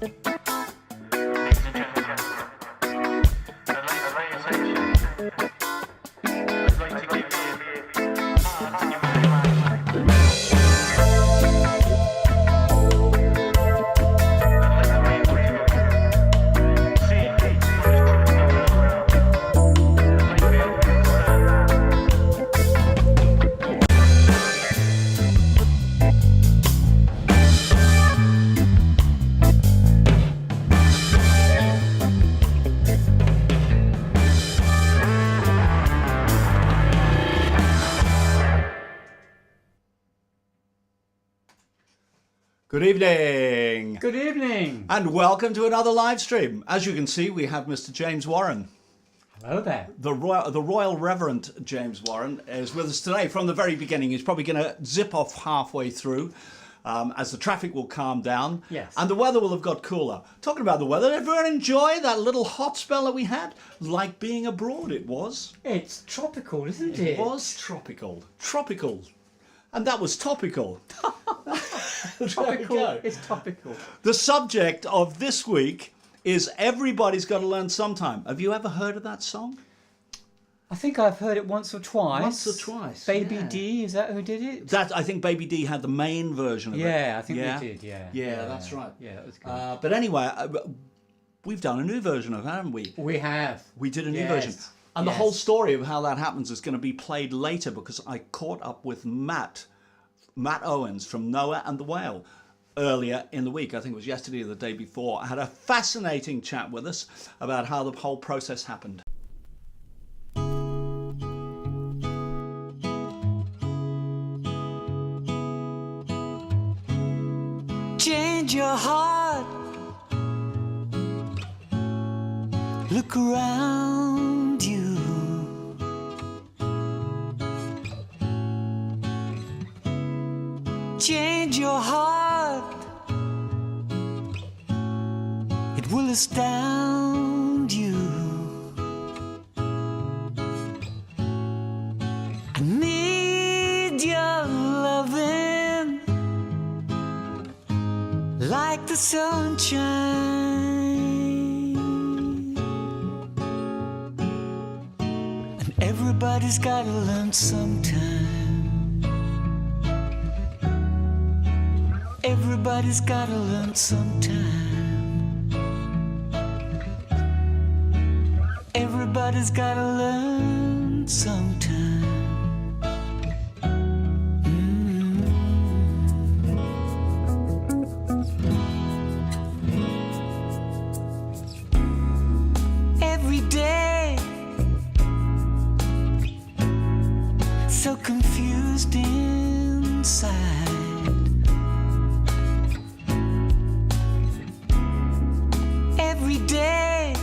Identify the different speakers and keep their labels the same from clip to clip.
Speaker 1: Good evening.
Speaker 2: Good evening.
Speaker 1: And welcome to another live stream. As you can see, we have Mr. James Warren.
Speaker 2: Hello there.
Speaker 1: The Royal Reverend James Warren is with us today from the very beginning. He's probably going to zip off halfway through as the traffic will calm down.
Speaker 2: Yes.
Speaker 1: And the weather will have got cooler. Talking about the weather, did everyone enjoy that little hot spell that we had? Like being abroad, it was.
Speaker 2: It's tropical, isn't it?
Speaker 1: It was tropical. Tropical. And that was topical.
Speaker 2: Topical. It's topical.
Speaker 1: The subject of this week is Everybody's Got to Learn Sometime. Have you ever heard of that song?
Speaker 2: I think I've heard it once or twice.
Speaker 1: Once or twice.
Speaker 2: Baby
Speaker 1: yeah.
Speaker 2: D, is that who did it?
Speaker 1: That I think Baby D had the main version of it.
Speaker 2: Yeah, I think they did. Yeah.
Speaker 1: Yeah, that's right.
Speaker 2: Yeah, that was good.
Speaker 1: But anyway, we've done a new version of it, haven't we?
Speaker 2: We have.
Speaker 1: We did a new
Speaker 2: Yes.
Speaker 1: version. And the
Speaker 2: Yes.
Speaker 1: whole story of how that happens is going to be played later because I caught up with Matt Owens from Noah and the Whale earlier in the week. I think it was yesterday or the day before. I had a fascinating chat with us about how the whole process happened.
Speaker 3: Change your heart. Look around you. Change your heart. It will astound you. I need your loving like the sunshine. And everybody's gotta learn sometime. Everybody's gotta learn sometime. Everybody's gotta learn sometime. Every day, so confused inside. Every day,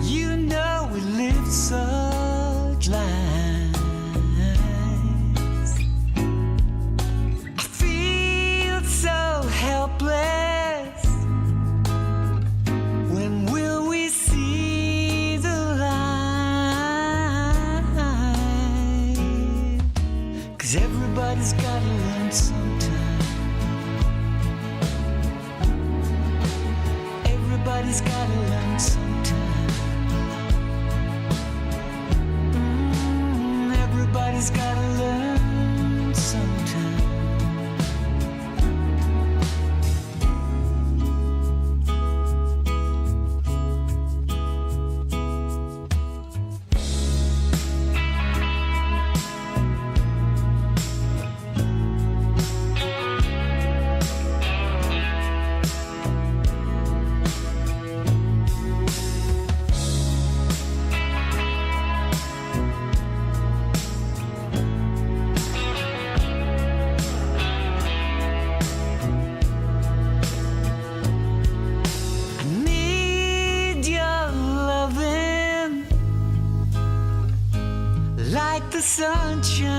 Speaker 3: you know we live such lives. I feel so helpless. When will we see the light? 'Cause everybody's gotta learn sometime. Everybody's gotta learn sometime. Everybody's gotta learn sometime. I need your loving like the sunshine.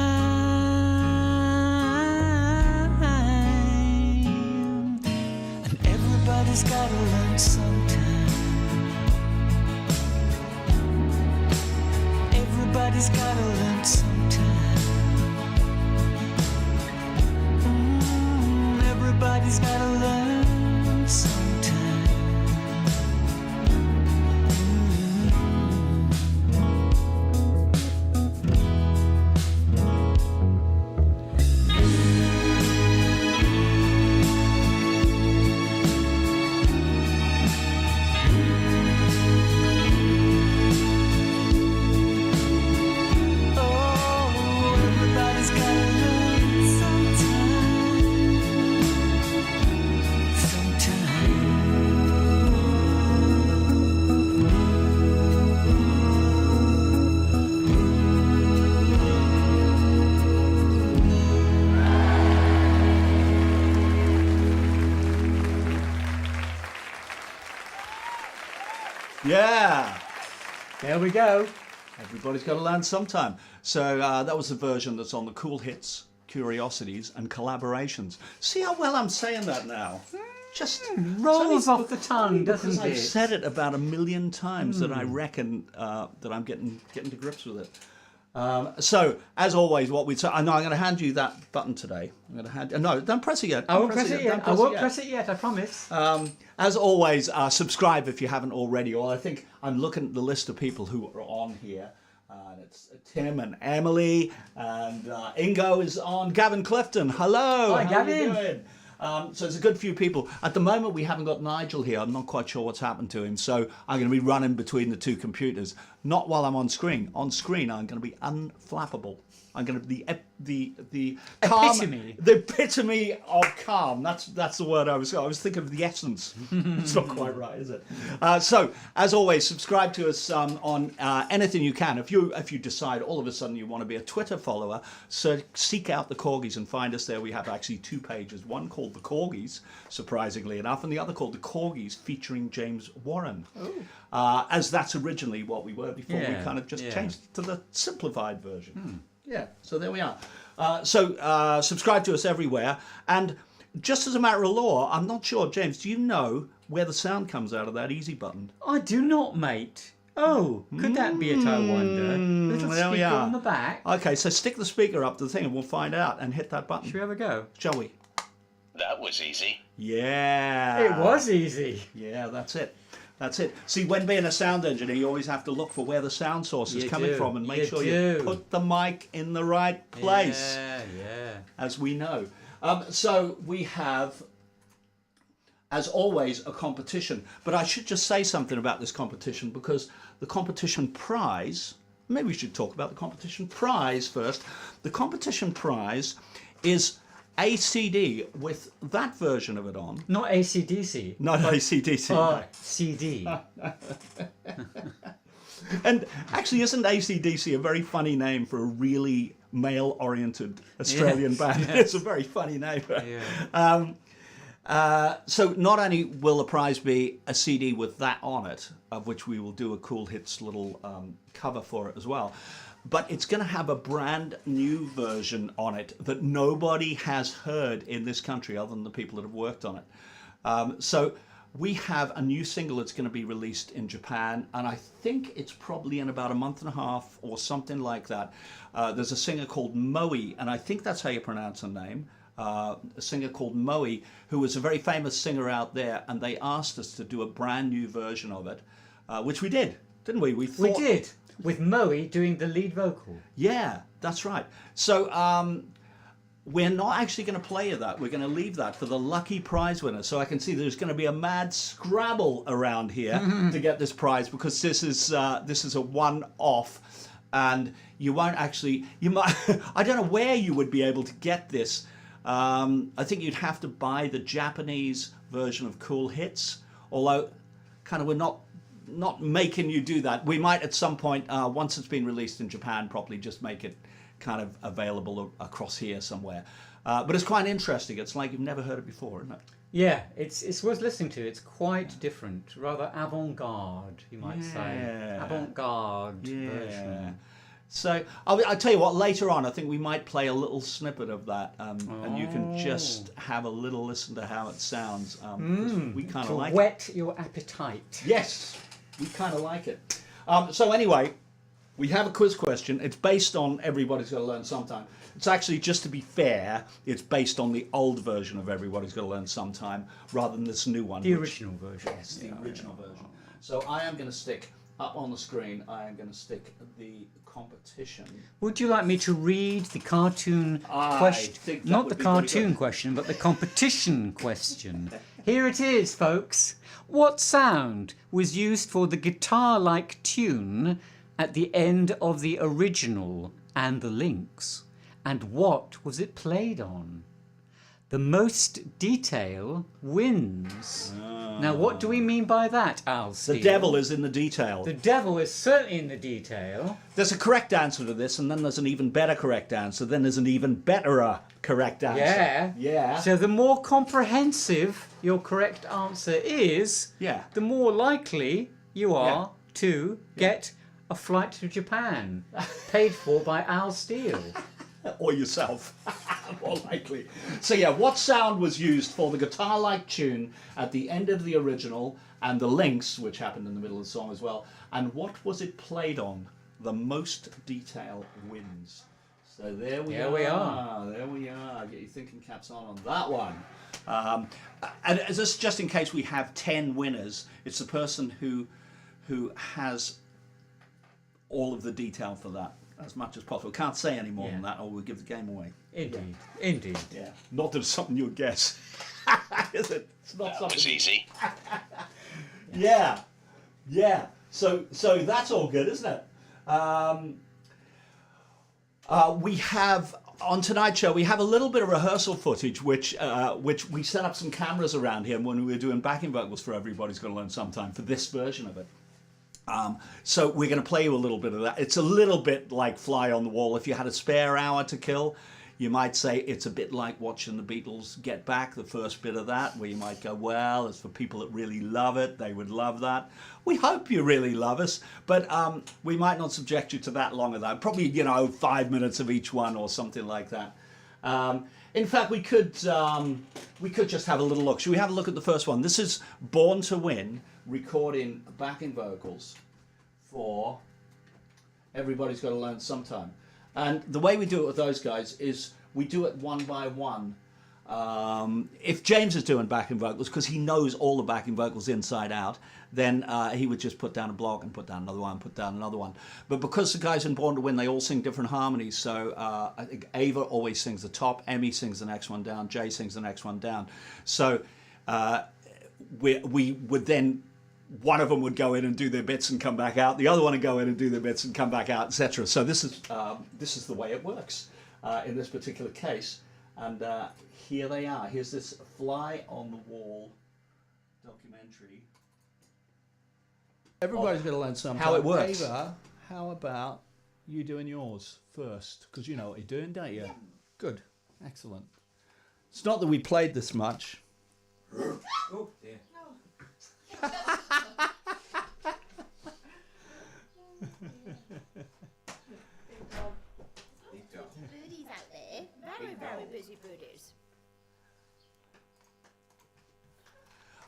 Speaker 3: And everybody's gotta learn sometime. Everybody's gotta learn sometime. Everybody's gotta learn
Speaker 1: Yeah.
Speaker 2: There we go.
Speaker 1: Everybody's got to learn sometime. So that was the version that's on the Cool Hits, Curiosities, and Collaborations. See how well I'm saying that now? Just
Speaker 2: Rolls off the tongue, doesn't
Speaker 1: because I've
Speaker 2: it?
Speaker 1: said it about 1,000,000 times that I reckon that I'm getting to grips with it. So, as always, what we say, I know I'm going to hand you that button today. I'm going to hand. No, don't press it yet.
Speaker 2: I won't press it yet. I won't
Speaker 1: press
Speaker 2: press it yet. I promise.
Speaker 1: As always, subscribe if you haven't already. Or I think I'm looking at the list of people who are on here. And it's Tim and Emily and Ingo is on. Gavin Clifton, hello.
Speaker 2: Hi,
Speaker 1: How are you
Speaker 2: Gavin.
Speaker 1: doing? So there's a good few people. At the moment, we haven't got Nigel here. I'm not quite sure what's happened to him. So I'm going to be running between the two computers. Not while I'm on screen. On screen, I'm going to be unflappable. I'm going to be the calm,
Speaker 2: Epitome.
Speaker 1: the epitome of calm. That's the word I was thinking of the essence. It's not quite right, is it? So as always, subscribe to us on anything you can. If you decide all of a sudden you want to be a Twitter follower, so seek out the Korgis and find us there. We have actually 2 pages. One called the Korgis, surprisingly enough, and the other called the Korgis featuring James Warren. As that's originally what we were before. We kind of just changed to the simplified version. Yeah, so there we are. So subscribe to us everywhere. And just as a matter of law, I'm not sure, James, do you know where the sound comes out of that easy button?
Speaker 2: I do not, mate. Oh, could that be it, I wonder? Little
Speaker 1: there we
Speaker 2: speaker
Speaker 1: are.
Speaker 2: on the back.
Speaker 1: Okay, so stick the speaker up to the thing and we'll find out and hit that button.
Speaker 2: Should we have a go?
Speaker 1: Shall we?
Speaker 4: That was easy.
Speaker 1: Yeah.
Speaker 2: It was easy.
Speaker 1: Yeah, that's it. That's it. See, when being a sound engineer, you always have to look for where the sound source is
Speaker 2: You
Speaker 1: coming
Speaker 2: do.
Speaker 1: from and make
Speaker 2: You
Speaker 1: sure
Speaker 2: do.
Speaker 1: you put the mic in the right place.
Speaker 2: Yeah.
Speaker 1: As we know. So we have, as always, a competition. But I should just say something about this competition because the competition prize, maybe we should talk about the competition prize first. The competition prize is a CD with that version of it on.
Speaker 2: Not AC/DC.
Speaker 1: Not ACDC. no.
Speaker 2: CD.
Speaker 1: And actually, isn't ACDC a very funny name for a really male-oriented Australian band? It's a very funny name. So not only will the prize be a CD with that on it, of which we will do a Cool Hits little cover for it as well, but it's going to have a brand new version on it that nobody has heard in this country other than the people that have worked on it. So we have a new single that's going to be released in Japan, and I think it's probably in about a month and a half or something like that. There's a singer called Moe, and I think that's how you pronounce her name. A singer called Moe, who was a very famous singer out there, and they asked us to do a brand new version of it, which we did, didn't we? We
Speaker 2: did. With Moe doing the lead vocal.
Speaker 1: Yeah, that's right. So we're not actually going to play you that. We're going to leave that for the lucky prize winner. So I can see there's going to be a mad scrabble around here to get this prize because this is a one-off, and you won't actually. You might. I don't know where you would be able to get this. I think you'd have to buy the Japanese version of Cool Hits, although kind of we're not making you do that. We might at some point, once it's been released in Japan properly, just make it kind of available across here somewhere. But it's quite interesting. It's like you've never heard it before, isn't it?
Speaker 2: Yeah, it's worth listening to. It's quite different, rather avant-garde, you might say. Avant-garde version.
Speaker 1: So I'll tell you what, later on I think we might play a little snippet of that and you can just have a little listen to how it sounds. We kind of like it.
Speaker 2: Whet your appetite.
Speaker 1: Yes, we kind of like it. So anyway, we have a quiz question. It's based on Everybody's Got to Learn Sometime. It's actually, just to be fair, it's based on the old version of Everybody's Got to Learn Sometime rather than this new one.
Speaker 2: The original version.
Speaker 1: Yes, the original version. So I am going to stick up on the screen, I am going to stick the competition.
Speaker 2: Would you like me to read the cartoon question? Not the cartoon question, but the competition question. Here it is, folks. What sound was used for the guitar-like tune at the end of the original and the links? And what was it played on? The most detail wins. Now, what do we mean by that, Al Steele?
Speaker 1: The devil is in the detail.
Speaker 2: The devil is certainly in the detail.
Speaker 1: There's a correct answer to this, and then there's an even better correct answer. Then there's an even betterer correct answer.
Speaker 2: Yeah.
Speaker 1: Yeah.
Speaker 2: So the more comprehensive your correct answer is,
Speaker 1: Yeah.
Speaker 2: the more likely you are to get a flight to Japan, paid for by Al Steele.
Speaker 1: Or yourself, more likely. So yeah, what sound was used for the guitar-like tune at the end of the original and the links, which happened in the middle of the song as well, and what was it played on? The most detail wins. So there we are. There we are. Get your thinking caps on that one. And this, just in case we have 10 winners, it's the person who has all of the detail for that as much as possible. Can't say any more than that, or we'll give the game away.
Speaker 2: Indeed, indeed.
Speaker 1: Yeah. Not that it's something you'll guess, is it? It's not
Speaker 4: That
Speaker 1: something.
Speaker 4: was easy.
Speaker 1: Yeah. So that's all good, isn't it? We have on tonight's show. We have a little bit of rehearsal footage, which we set up some cameras around here when we were doing backing vocals for Everybody's Gonna Learn Sometime for this version of it. So we're going to play you a little bit of that. It's a little bit like Fly on the Wall. If you had a spare hour to kill, you might say it's a bit like watching the Beatles Get Back, the first bit of that, where you might go, well, as for people that really love it, they would love that. We hope you really love us, but we might not subject you to that long of that. Probably, 5 minutes of each one or something like that. In fact, we could just have a little look. Should we have a look at the first one? This is Born to Win, recording backing vocals for Everybody's Got to Learn Sometime. And the way we do it with those guys is we do it one by one. If James is doing backing vocals, because he knows all the backing vocals inside out, then he would just put down a block and put down another one, put down another one. But because the guys in Born to Win, they all sing different harmonies, so I think Ava always sings the top, Emmy sings the next one down, Jay sings the next one down. So we would then, one of them would go in and do their bits and come back out, the other one would go in and do their bits and come back out, etc. So this is the way it works in this particular case. And here they are. Here's this Fly on the Wall documentary. Everybody's got to learn something. How it works. Ava, how about you doing yours first? Because you know what you're doing, don't you? Yeah. Good. Excellent. It's not that we played this much.
Speaker 2: Oh dear.
Speaker 5: Birdies out there. Very, very busy birdies.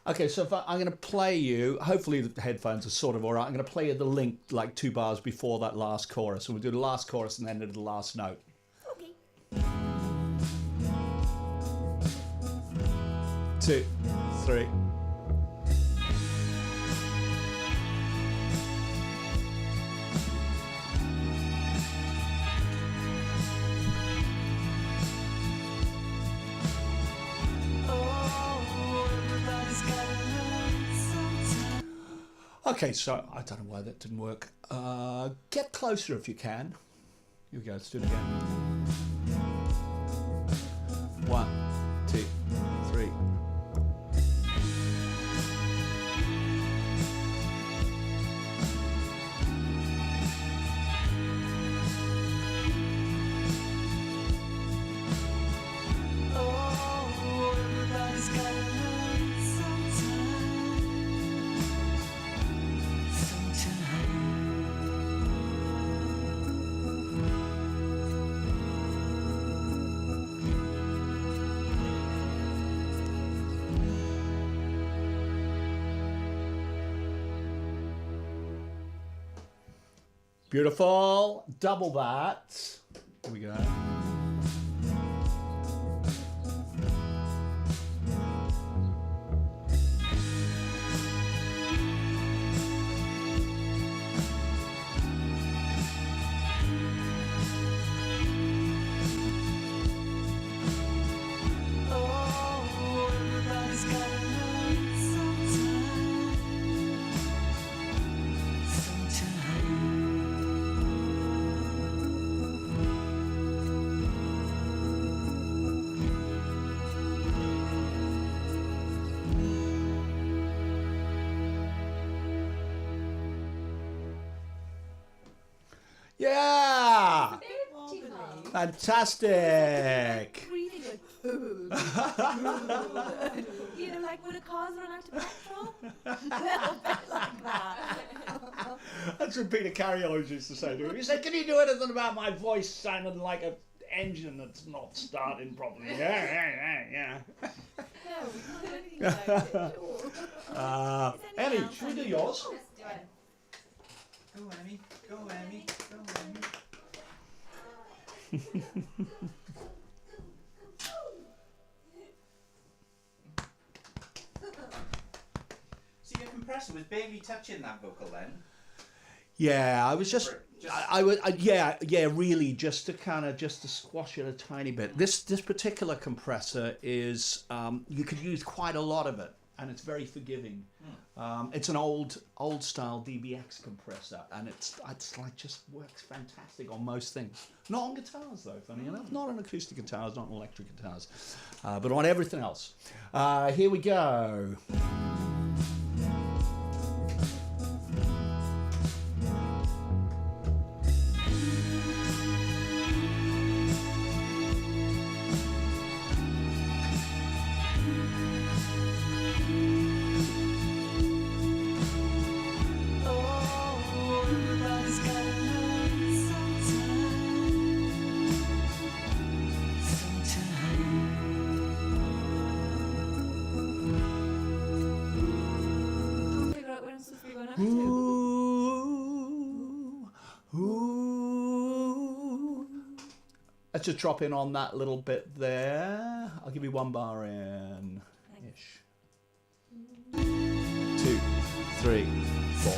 Speaker 1: Okay, so if I'm going to play you, hopefully the headphones are sort of all right. I'm going to play you the link like 2 bars before that last chorus. And we'll do the last chorus and then do the last note.
Speaker 5: Okay.
Speaker 1: 2, 3. Okay, so I don't know why that didn't work. Get closer if you can. Here we go, let's do it again. 1, 2, 3. Beautiful. Double that. Here we go. Yeah! Fantastic!
Speaker 5: Really good. going, you know, like when a car's run out of petrol. A little bit like that.
Speaker 1: That's what Peter Carriage used to say to him. He said, "Can you do anything about my voice sounding like an engine that's not starting properly?" Yeah.
Speaker 5: No, we can't do anything about it at all.
Speaker 1: Emmy, should we do yours?
Speaker 5: Let's do it.
Speaker 6: Go, Emmy. Go, Emmy. Go, Emmy. So your compressor was barely touching that vocal then?
Speaker 1: Yeah, I was really just to squash it a tiny bit. This particular compressor is you could use quite a lot of it, and it's very forgiving. It's an old style DBX compressor, and it's like just works fantastic on most things. Not on guitars though, funny enough. Not on acoustic guitars, not on electric guitars, but on everything else. Here we go.
Speaker 5: Figure out when I'm supposed to be going up to.
Speaker 1: Ooh. Let's just drop in on that little bit there. I'll give you one bar in. Ish. 2, 3, 4.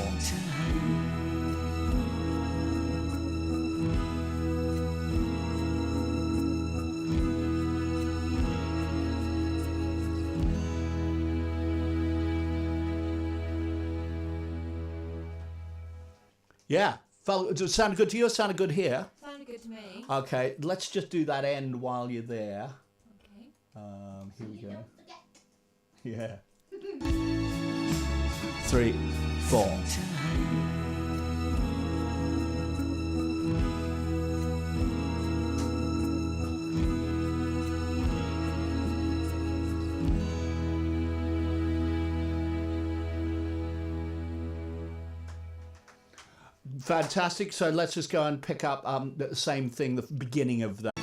Speaker 1: Yeah, does it sound good to you or sounded good here?
Speaker 5: Sounded good to me.
Speaker 1: Okay, let's just do that end while you're there.
Speaker 5: Okay.
Speaker 1: Here we go. Yeah. 3, 4. Fantastic. So let's just go and pick up the same thing, the beginning of that.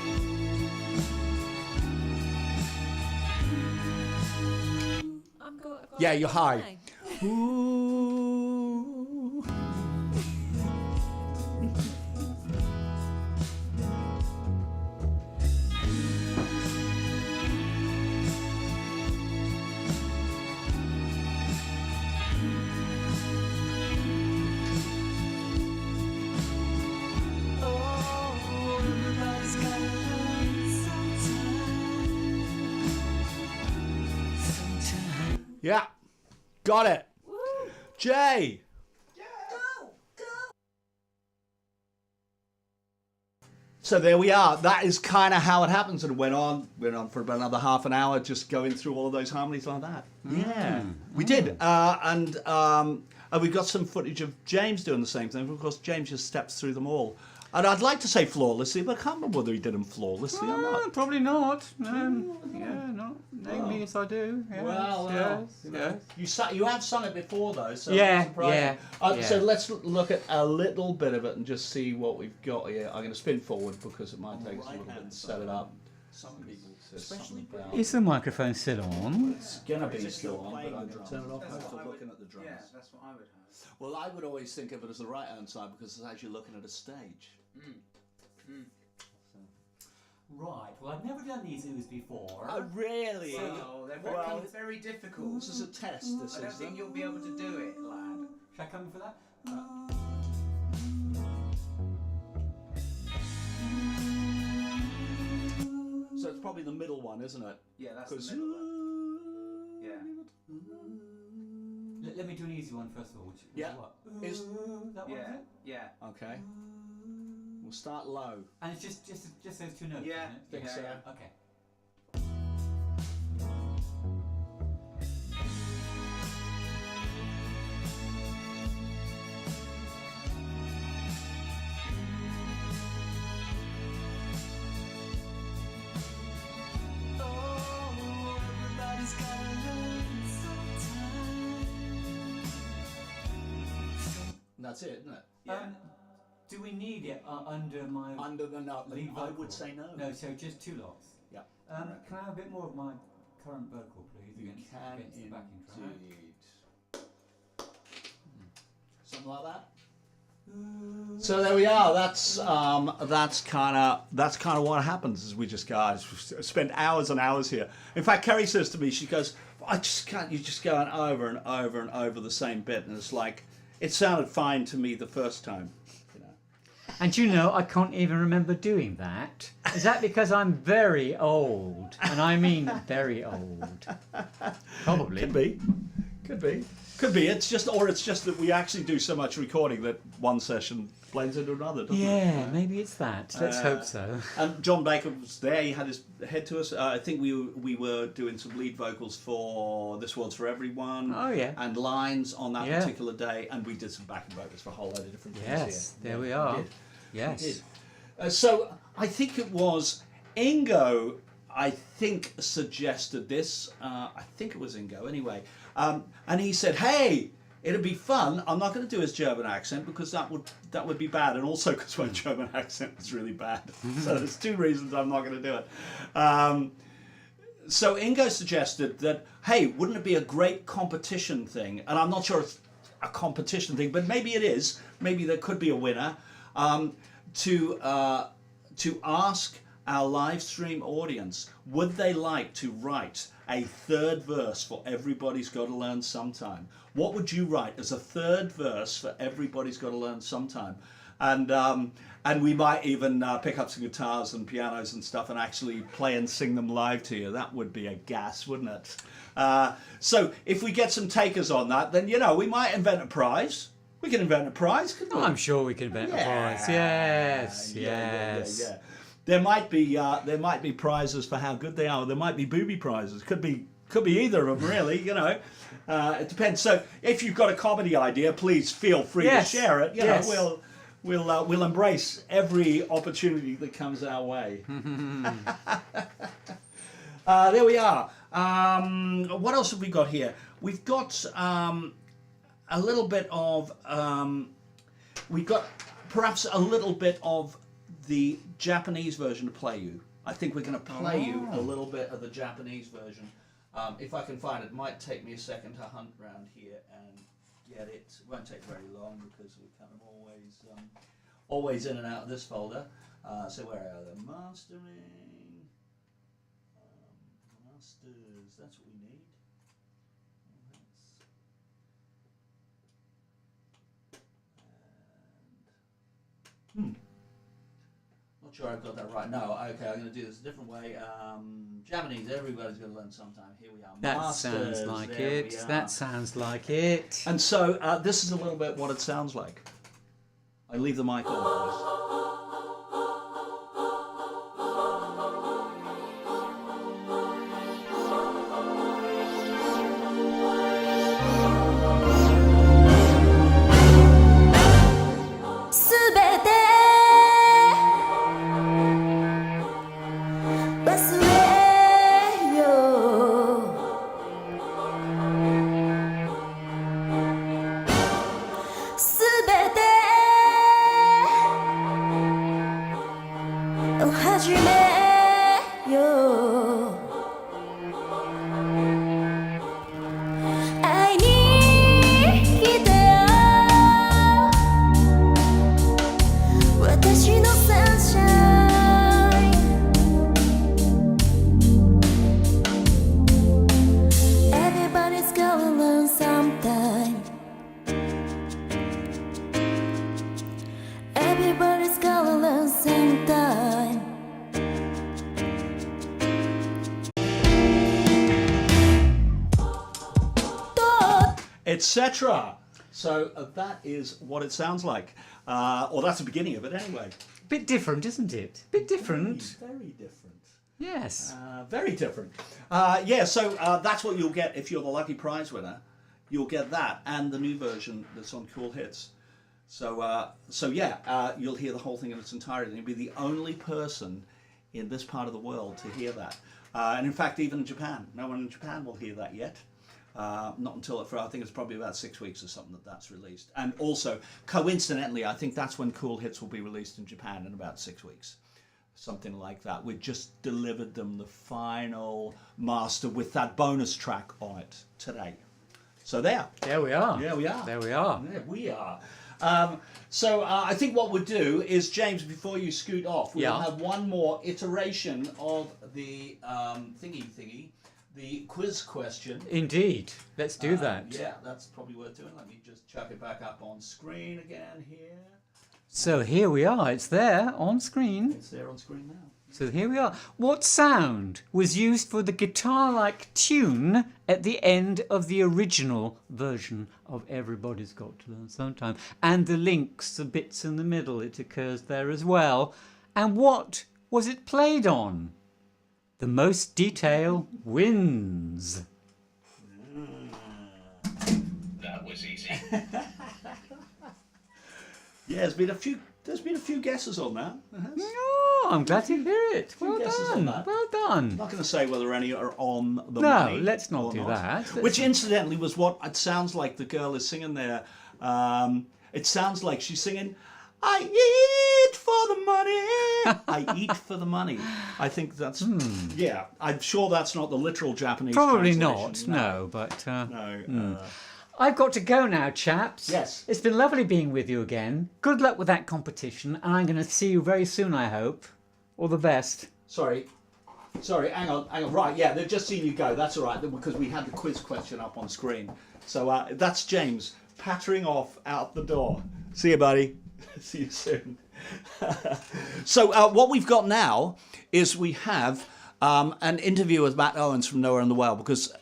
Speaker 1: Yeah, you're high. Ooh. Yeah, got it.
Speaker 5: Woo.
Speaker 1: Jay. So there we are. That is kind of how it happens, and went on for about another half an hour, just going through all of those harmonies like that. Yeah, we did, and we've got some footage of James doing the same thing. Of course, James just steps through them all. And I'd like to say flawlessly, but I can't remember whether he did them flawlessly or not.
Speaker 2: Probably not. No. Yeah, no. Name me if I do. Yes,
Speaker 1: Well,
Speaker 2: yes.
Speaker 1: You have sung it before though, so
Speaker 2: Yeah,
Speaker 1: surprising.
Speaker 2: yeah.
Speaker 1: So let's look at a little bit of it and just see what we've got here. I'm going to spin forward because it might take us a little bit to set it up.
Speaker 6: Some people, especially
Speaker 2: Is the microphone still on?
Speaker 1: It's going to be still on, but I'm going to turn it off after looking at the drums.
Speaker 6: Yeah, that's what I would have.
Speaker 1: Well, I would always think of it as the right-hand side because it's actually looking at a stage.
Speaker 2: Right, well I've never done these oohs before.
Speaker 1: Oh, really?
Speaker 6: So they're very difficult.
Speaker 1: This is a test, this
Speaker 6: I don't
Speaker 1: is.
Speaker 6: think you'll be able to do it, lad.
Speaker 2: Should I come in for that?
Speaker 1: So it's probably the middle one, isn't it?
Speaker 6: Yeah, that's the
Speaker 1: 'Cause
Speaker 6: middle one. Yeah.
Speaker 2: Let me do an easy one first of all. Which
Speaker 1: Yeah.
Speaker 2: is what?
Speaker 1: Is
Speaker 2: That one, is
Speaker 6: Yeah.
Speaker 2: it?
Speaker 6: Yeah.
Speaker 1: okay. We'll start low.
Speaker 2: And it's just those two notes,
Speaker 6: Yeah.
Speaker 2: isn't it?
Speaker 1: Think so.
Speaker 6: Yeah.
Speaker 2: Okay.
Speaker 1: That's it, isn't it?
Speaker 2: Do we need it under my...
Speaker 1: Under the note,
Speaker 2: lead
Speaker 1: I
Speaker 2: vocal?
Speaker 1: would say no.
Speaker 2: No, so just 2 lots.
Speaker 1: Yeah.
Speaker 2: Can I have a bit more of my current vocal, please?
Speaker 1: You
Speaker 2: against
Speaker 1: can
Speaker 2: the backing track?
Speaker 1: indeed. Something like that. So there we are. That's kind of what happens. Is we just guys spend hours and hours here. In fact, Kerry says to me, she goes, "I just can't. You're just going over and over and over the same bit," and it's like it sounded fine to me the first time.
Speaker 2: And you know, I can't even remember doing that. Is that because I'm very old? And I mean very old. Probably.
Speaker 1: Could be. It's just that we actually do so much recording that one session blends into another, doesn't it?
Speaker 2: Yeah, maybe it's that. Let's hope so.
Speaker 1: And John Baker was there. He had his head to us. I think we were doing some lead vocals for This World's for Everyone.
Speaker 2: Oh, yeah.
Speaker 1: And lines on that particular day, and we did some backing vocals for a whole load of different things.
Speaker 2: Yes,
Speaker 1: here.
Speaker 2: there we are.
Speaker 1: We did.
Speaker 2: Yes.
Speaker 1: We did. So I think it was Ingo. I think suggested this. I think it was Ingo anyway. And he said, "Hey, it'd be fun. I'm not going to do his German accent because that would be bad, and also because my German accent is really bad. So there's 2 reasons I'm not going to do it." So Ingo suggested that, hey, wouldn't it be a great competition thing? And I'm not sure it's a competition thing, but maybe it is. Maybe there could be a winner. To ask our live stream audience, would they like to write a 3rd verse for Everybody's Gotta Learn Sometime? What would you write as a 3rd verse for Everybody's Gotta Learn Sometime? And we might even pick up some guitars and pianos and stuff and actually play and sing them live to you. That would be a gas, wouldn't it? So if we get some takers on that, then, we might invent a prize. We can invent a prize, couldn't we?
Speaker 2: I'm sure we can invent a prize. Yes, yes.
Speaker 1: Yeah. There might be prizes for how good they are. There might be booby prizes. Could be either of them, really. It depends. So if you've got a comedy idea, please feel free to share it.
Speaker 2: Yes.
Speaker 1: We'll embrace every opportunity that comes our way. There we are. What else have we got here? We've got a little bit of. We've got perhaps a little bit of the Japanese version to play you. I think we're going to play you a little bit of the Japanese version. If I can find it. It might take me a second to hunt around here and get it. It won't take very long because we're kind of always in and out of this folder. So where are they? Mastering. Masters. That's what we need. Not sure I've got that right. No, okay, I'm going to do this a different way. Japanese, everybody's going to learn sometime. Here we are.
Speaker 2: That
Speaker 1: Masters,
Speaker 2: sounds like
Speaker 1: there
Speaker 2: it.
Speaker 1: we are.
Speaker 2: That sounds like it.
Speaker 1: And so this is a little bit what it sounds like. I leave the mic on, please. etc. So that is what it sounds like. Or that's the beginning of it anyway.
Speaker 2: Bit different, isn't it? Bit different.
Speaker 1: Very different.
Speaker 2: Yes.
Speaker 1: Very different. Yeah, so that's what you'll get if you're the lucky prize winner. You'll get that and the new version that's on Cool Hits. So, you'll hear the whole thing in its entirety. You'll be the only person in this part of the world to hear that. And in fact, even in Japan. No one in Japan will hear that yet. Not until I think it's probably about 6 weeks or something that's released. And also, coincidentally, I think that's when Kool Hits will be released in Japan in about 6 weeks. Something like that. We just delivered them the final master with that bonus track on it today. So there
Speaker 2: we are.
Speaker 1: There we are.
Speaker 2: There we are.
Speaker 1: There we are. So I think what we'll do is, James, before you scoot off, we'll have one more iteration of the thingy, the quiz question.
Speaker 2: Indeed. Let's do that.
Speaker 1: Yeah, that's probably worth doing. Let me just chuck it back up on screen again here.
Speaker 2: So here we are. It's there on screen.
Speaker 1: It's there on screen now.
Speaker 2: So here we are. What sound was used for the guitar-like tune at the end of the original version of Everybody's Got to Learn Sometime? And the links, the bits in the middle, it occurs there as well. And what was it played on? The most detail wins.
Speaker 4: That was easy.
Speaker 1: Yeah, there's been a few guesses on that.
Speaker 2: Oh, I'm glad to hear it. Well
Speaker 1: guesses on
Speaker 2: done.
Speaker 1: that.
Speaker 2: Well done.
Speaker 1: I'm not going to say whether any are on the
Speaker 2: No,
Speaker 1: money.
Speaker 2: let's not
Speaker 1: or
Speaker 2: do that.
Speaker 1: Which, incidentally, was what it sounds like the girl is singing there. It sounds like she's singing, "I eat for the money." I eat for the money. I think that's yeah. I'm sure that's not the literal Japanese.
Speaker 2: Probably
Speaker 1: translation.
Speaker 2: not. No, but
Speaker 1: No.
Speaker 2: I've got to go now, chaps.
Speaker 1: Yes.
Speaker 2: It's been lovely being with you again. Good luck with that competition, and I'm going to see you very soon, I hope. All the best.
Speaker 1: Sorry, hang on. Right, yeah, they've just seen you go. That's all right, because we had the quiz question up on screen. So that's James pattering off out the door. See you, buddy. See you soon. So what we've got now is we have an interview with Matt Owens from Nowhere in the Well, because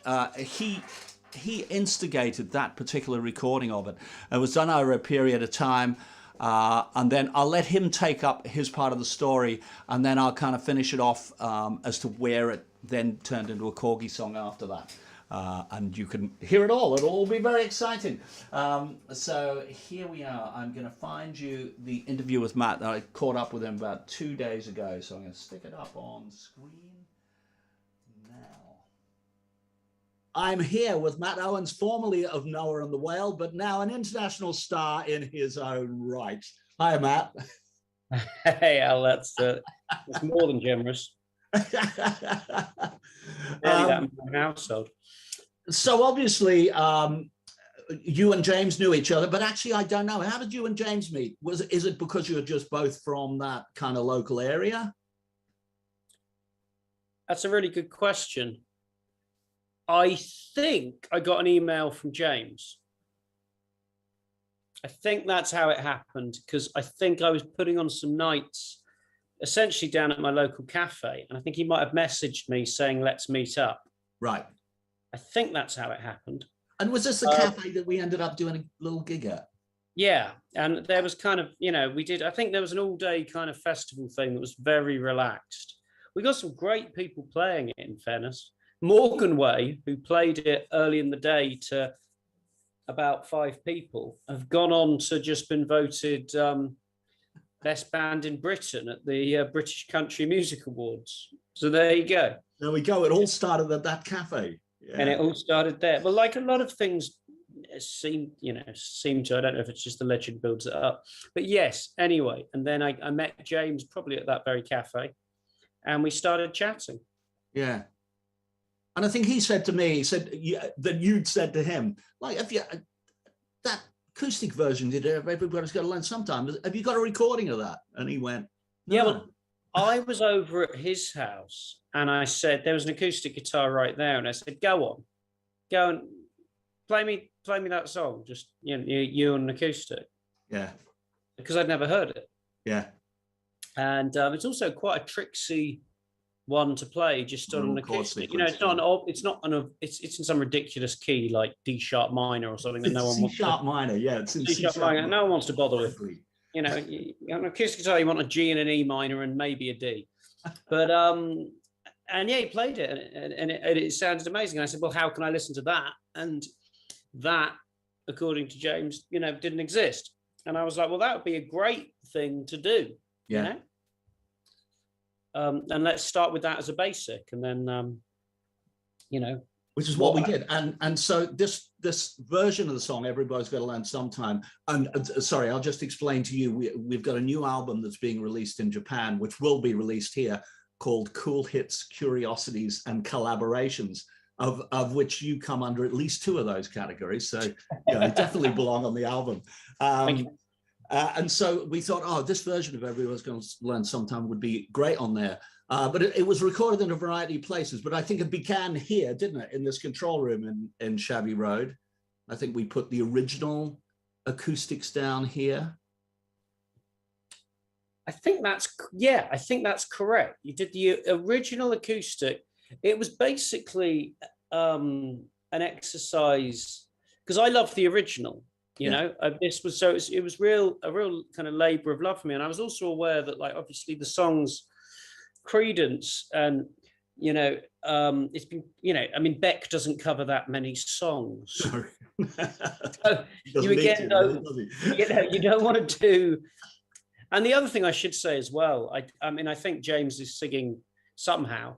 Speaker 1: he instigated that particular recording of it. It was done over a period of time. And then I'll let him take up his part of the story, and then I'll kind of finish it off as to where it then turned into a Korgis song after that. And you can hear it all. It'll all be very exciting. So here we are. I'm going to find you the interview with Matt. I caught up with him about 2 days ago, so I'm going to stick it up on screen now. I'm here with Matt Owens, formerly of Noah and the Whale, but now an international star in his own right. Hi, Matt.
Speaker 7: Hey, Al, that's more than generous. That in my household.
Speaker 1: So obviously, you and James knew each other, but actually, I don't know. How did you and James meet? Is it because you're just both from that kind of local area?
Speaker 7: That's a really good question. I think I got an email from James. I think that's how it happened, because I think I was putting on some nights essentially down at my local cafe, and I think he might have messaged me saying, let's meet up.
Speaker 1: Right.
Speaker 7: I think that's how it happened.
Speaker 1: And was this the cafe that we ended up doing a little gig at?
Speaker 7: Yeah, and there was kind of, I think there was an all-day kind of festival thing that was very relaxed. We got some great people playing it, in fairness. Morgan Way, who played it early in the day to about 5 people, have gone on to just been voted best band in Britain at the British Country Music Awards. So there you go.
Speaker 1: There we go. It all started at that cafe. Yeah.
Speaker 7: And it all started there. Well, like a lot of things seem to, I don't know if it's just the legend builds it up. But yes, anyway. And then I met James probably at that very cafe, and we started chatting. Yeah.
Speaker 1: And I think he said to me, that you'd said to him, like, if you that acoustic version did Everybody's Got to Learn Sometime, have you got a recording of that? And he went, no.
Speaker 7: Yeah, well, I was over at his house, and I said, there was an acoustic guitar right there, and I said, go and play me that song, just you on an acoustic.
Speaker 1: Yeah.
Speaker 7: Because I'd never heard it.
Speaker 1: Yeah.
Speaker 7: And it's also quite a tricksy one to play just on an acoustic. It's in some ridiculous key like D sharp minor or something that no one wants.
Speaker 1: C sharp minor, yeah. It's in
Speaker 7: C sharp minor. No one wants to bother with. On an acoustic guitar, you want a G and an E minor and maybe a D. But and yeah, he played it, and it sounded amazing. And I said, well, how can I listen to that? And that, according to James, didn't exist. And I was like, well, that would be a great thing to do.
Speaker 1: Yeah.
Speaker 7: And let's start with that as a basic, and then
Speaker 1: which is what we did. And so this version of the song, Everybody's Got to Learn Sometime. And sorry, I'll just explain to you. We've got a new album that's being released in Japan, which will be released here, called Cool Hits, Curiosities, and Collaborations, of which you come under at least 2 of those categories. So you definitely belong on the album. And so we thought, oh, this version of Everyone's Going to Learn Sometime would be great on there. But it was recorded in a variety of places. But I think it began here, didn't it, in this control room in Shabbey Road. I think we put the original acoustics down here.
Speaker 7: I think that's correct. You did the original acoustic. It was basically an exercise, because I love the original. You know, this was it was a real kind of labor of love for me. And I was also aware that, like, obviously the songs Credence and it's been, I mean, Beck doesn't cover that many songs.
Speaker 1: Sorry.
Speaker 7: So you again you don't want to do. And the other thing I should say as well, I mean, I think James is singing somehow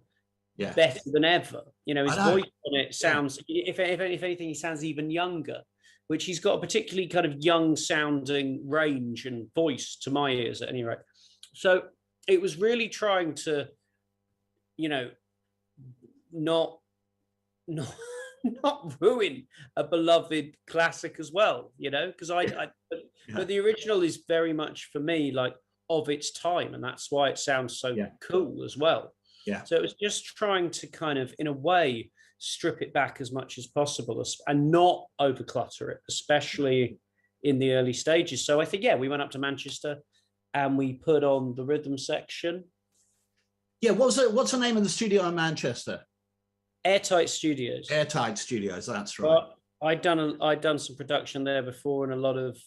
Speaker 7: better than ever. His voice on it sounds, if anything, he sounds even younger, which he's got a particularly kind of young sounding range and voice to my ears at any rate. So it was really trying to, not ruin a beloved classic as well, because but the original is very much for me like of its time, and that's why it sounds so cool as well. So it was just trying to kind of, in a way, strip it back as much as possible and not overclutter it, especially in the early stages. So I think, we went up to Manchester and we put on the rhythm section.
Speaker 1: What's the name of the studio in Manchester?
Speaker 7: Airtight Studios.
Speaker 1: Airtight Studios, that's right.
Speaker 7: Well, I'd done some production there before, and a lot of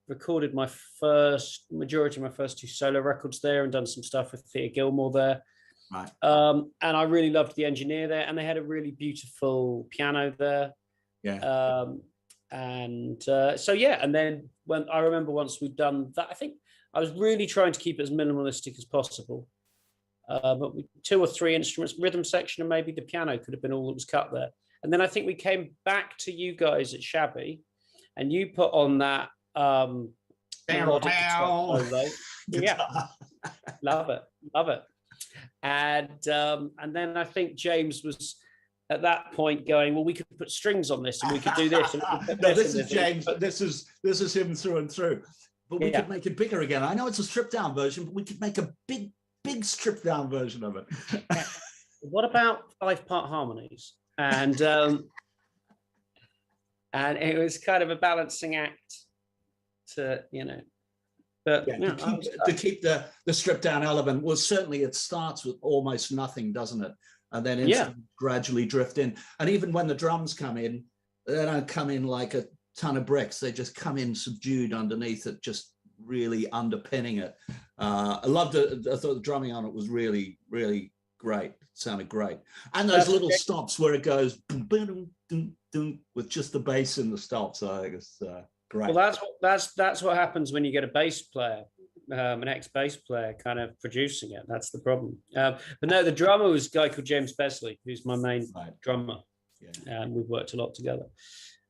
Speaker 7: recorded majority of my first 2 solo records there, and done some stuff with Thea Gilmore there.
Speaker 1: Right.
Speaker 7: And I really loved the engineer there, and they had a really beautiful piano there. And then when I remember once we'd done that, I think I was really trying to keep it as minimalistic as possible. But with 2 or 3 instruments, rhythm section, and maybe the piano could have been all that was cut there. And then I think we came back to you guys at Shabbey, and you put on that melodic guitar solo. Love it. And then I think James was at that point going, well, we could put strings on this, and we could do this. And
Speaker 1: this is James. This is him through and through. But we could make it bigger again. I know it's a stripped down version, but we could make a big stripped down version of it.
Speaker 7: What about 5-part harmonies? And it was kind of a balancing act to, but
Speaker 1: to keep the stripped down element. Well, certainly it starts with almost nothing, doesn't it? And then gradually drift in. And even when the drums come in, they don't come in like a ton of bricks. They just come in subdued underneath it, just really underpinning it. I loved it. I thought the drumming on it was really, really great. It sounded great. And those little stops where it goes boom, boom, boom, boom, with just the bass in the stops. I think it's great.
Speaker 7: Well, that's what happens when you get a bass player, an ex-bass player, kind of producing it. That's the problem. But no, the drummer was a guy called James Besley, who's my main drummer, and we've worked a lot together.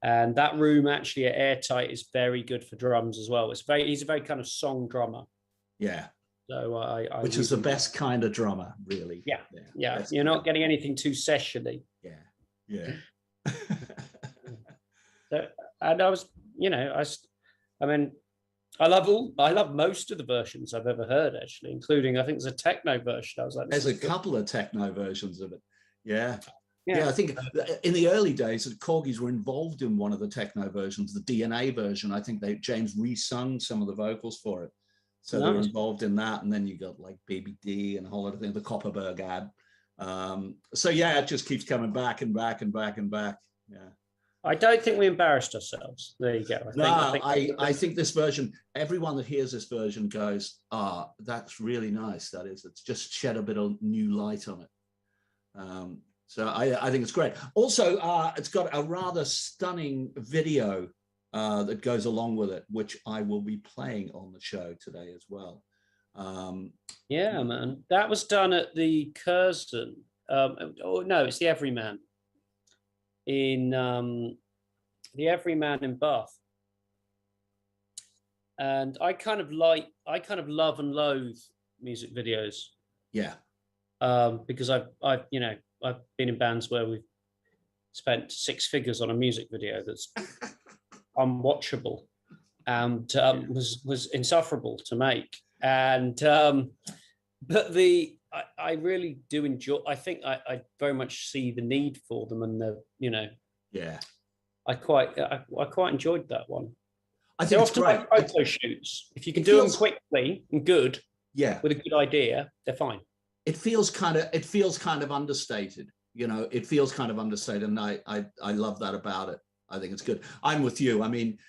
Speaker 7: And that room actually at Airtight is very good for drums as well. He's a very kind of song drummer.
Speaker 1: Yeah.
Speaker 7: So
Speaker 1: which is the best kind of drummer, really.
Speaker 7: Yeah. You're not getting anything too sessiony.
Speaker 1: Yeah.
Speaker 7: So, and I love most of the versions I've ever heard, actually, including, I think there's a techno version. I was like,
Speaker 1: there's a couple of techno versions of it. Yeah, I think in the early days, the Korgis were involved in one of the techno versions, the DNA version. I think James re-sung some of the vocals for it. So they were involved in that. And then you got like Baby D and a whole lot of things, the Copperberg ad. It just keeps coming back and back and back and back. Yeah.
Speaker 7: I don't think we embarrassed ourselves. There you go.
Speaker 1: I think this version, everyone that hears this version goes, that's really nice. That is, it's just shed a bit of new light on it. So I think it's great. Also, it's got a rather stunning video that goes along with it, which I will be playing on the show today as well.
Speaker 7: Yeah, man. That was done at the Curzon. No, it's the Everyman. in the Everyman in Bath. And I kind of love and loathe music videos.
Speaker 1: Yeah.
Speaker 7: Because I've been in bands where we've spent 6 figures on a music video that's unwatchable and was insufferable to make. And but I really do enjoy. I think I very much see the need for them, and
Speaker 1: Yeah.
Speaker 7: I quite enjoyed that one.
Speaker 1: I think
Speaker 7: They're
Speaker 1: it's
Speaker 7: often
Speaker 1: great.
Speaker 7: like photo shoots. If you can do them quickly and good,
Speaker 1: Yeah.
Speaker 7: with a good idea, they're fine.
Speaker 1: It feels kind of understated. It feels kind of understated, and I love that about it. I think it's good. I'm with you. I mean,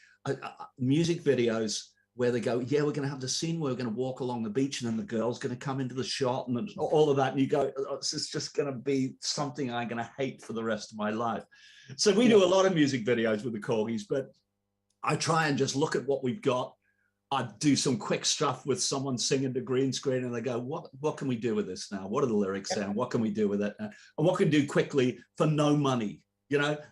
Speaker 1: music videos where they go, yeah, we're going to have the scene where we're going to walk along the beach, and then the girl's going to come into the shot, and all of that, and you go, oh, this is just going to be something I'm going to hate for the rest of my life. So we do a lot of music videos with the Korgis, but I try and just look at what we've got. I do some quick stuff with someone singing to green screen, and they go, what can we do with this now? What are the lyrics and what can we do with it? And what can we do quickly for no money?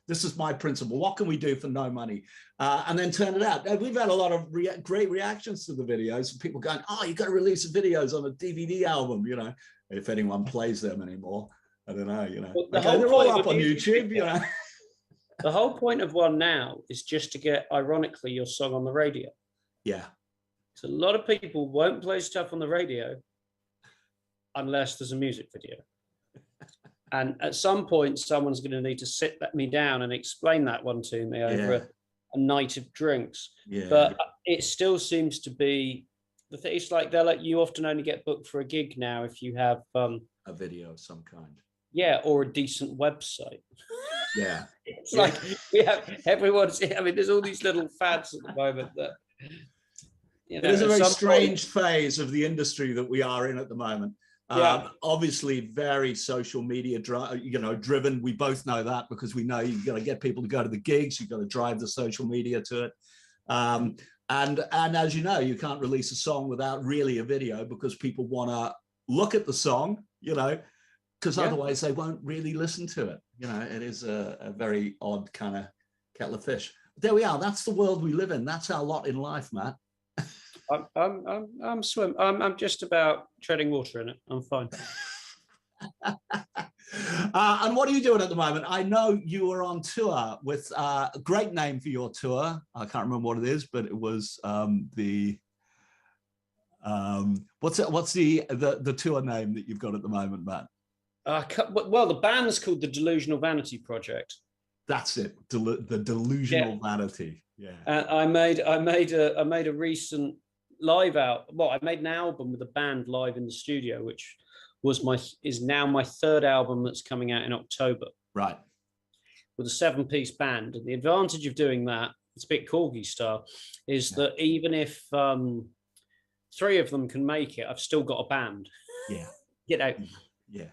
Speaker 1: This is my principle. What can we do for no money? And then turn it out. We've had a lot of great reactions to the videos, and people going, oh, you got to release the videos on a DVD album, if anyone plays them anymore. I don't know,
Speaker 7: Well,
Speaker 1: they're all up on YouTube,
Speaker 7: The whole point of one now is just to get, ironically, your song on the radio.
Speaker 1: Yeah.
Speaker 7: So a lot of people won't play stuff on the radio unless there's a music video. And at some point, someone's going to need to sit me down and explain that one to me over a night of drinks.
Speaker 1: Yeah.
Speaker 7: But it still seems to be, it's like you often only get booked for a gig now if you have
Speaker 1: a video of some kind.
Speaker 7: Yeah, or a decent website.
Speaker 1: Yeah.
Speaker 7: It's like we have there's all these little fads at the moment that
Speaker 1: it is a very strange phase of the industry that we are in at the moment. Obviously very social media driven. We both know that, because we know you've got to get people to go to the gigs, you've got to drive the social media to it. And as you know, you can't release a song without really a video, because people want to look at the song, because otherwise they won't really listen to it. It is a very odd kind of kettle of fish. But there we are. That's the world we live in. That's our lot in life, Matt.
Speaker 7: I'm just about treading water in it. I'm fine.
Speaker 1: And what are you doing at the moment? I know you were on tour with a great name for your tour. I can't remember what it is, but it was what's the tour name that you've got at the moment, Matt?
Speaker 7: Well, the band's called the Delusional Vanity Project.
Speaker 1: That's it. The Delusional Vanity. Yeah.
Speaker 7: I made a recent live out. Well, I made an album with a band live in the studio, which is now my 3rd album that's coming out in October.
Speaker 1: Right.
Speaker 7: With a 7-piece band, and the advantage of doing that, it's a bit Korgis style, is that even if 3 of them can make it, I've still got a band.
Speaker 1: Yeah. Yeah.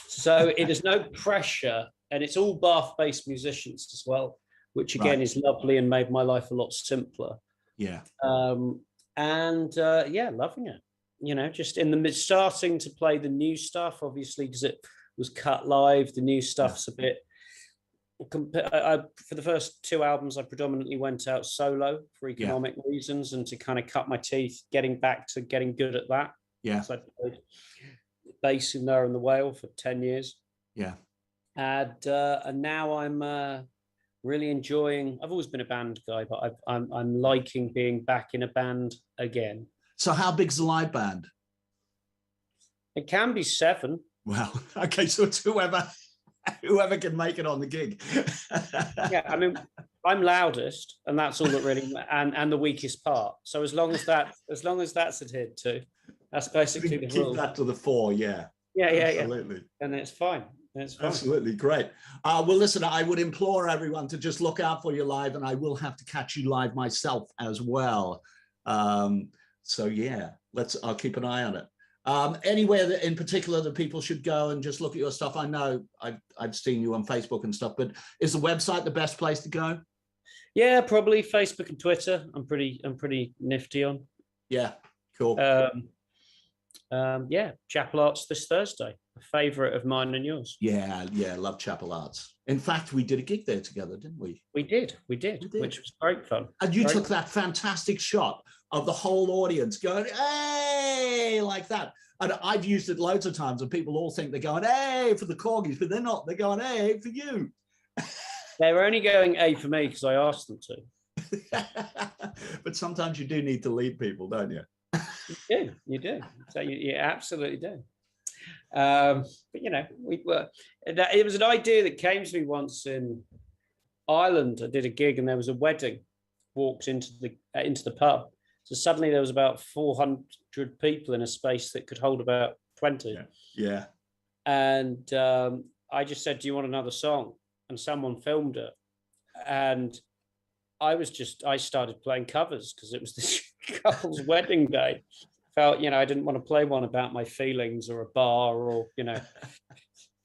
Speaker 7: So it is no pressure, and it's all Bath-based musicians as well, which again is lovely and made my life a lot simpler.
Speaker 1: Yeah.
Speaker 7: Loving it. Just in the mid, starting to play the new stuff, obviously, because it was cut live. The new stuff's a bit. For the first 2 albums, I predominantly went out solo for economic reasons, and to kind of cut my teeth, getting back to getting good at that.
Speaker 1: Yeah.
Speaker 7: So I played bass in There and the Whale for 10 years.
Speaker 1: Yeah.
Speaker 7: And now I'm really enjoying. I've always been a band guy, but I'm liking being back in a band again.
Speaker 1: So how big's the live band?
Speaker 7: It can be 7.
Speaker 1: Well, okay, so it's whoever can make it on the gig.
Speaker 7: Yeah, I mean, I'm loudest, and that's all that really, and the weakest part. So as long as that's adhered to, that's basically the rule.
Speaker 1: Keep that to the 4, yeah.
Speaker 7: Yeah,
Speaker 1: absolutely.
Speaker 7: And it's fine.
Speaker 1: Absolutely great. Well, listen, I would implore everyone to just look out for you live, and I will have to catch you live myself as well. So yeah, I'll keep an eye on it. Anywhere that in particular that people should go and just look at your stuff? I know I've seen you on Facebook and stuff, but is the website the best place to go?
Speaker 7: Yeah, probably Facebook and Twitter. I'm pretty nifty on.
Speaker 1: Yeah, cool.
Speaker 7: Chapel Arts this Thursday. favourite of mine and yours.
Speaker 1: Yeah, love Chapel Arts. In fact, we did a gig there together, didn't we?
Speaker 7: We did, which was great fun.
Speaker 1: And you
Speaker 7: Great.
Speaker 1: took that fantastic shot of the whole audience going, hey, like that. And I've used it loads of times, and people all think they're going, hey, for the Korgis, but they're not. They're going, hey, for you.
Speaker 7: They were only going A for me because I asked them to.
Speaker 1: But sometimes you do need to lead people, don't you?
Speaker 7: You do. So you absolutely do. But you know, it was an idea that came to me once in Ireland. I did a gig and there was a wedding. Walked into the pub. So suddenly there was about 400 people in a space that could hold about 20.
Speaker 1: Yeah.
Speaker 7: And I just said, "Do you want another song?" And someone filmed it. And I started playing covers because it was this couple's wedding day. Felt, I didn't want to play one about my feelings or a bar or, an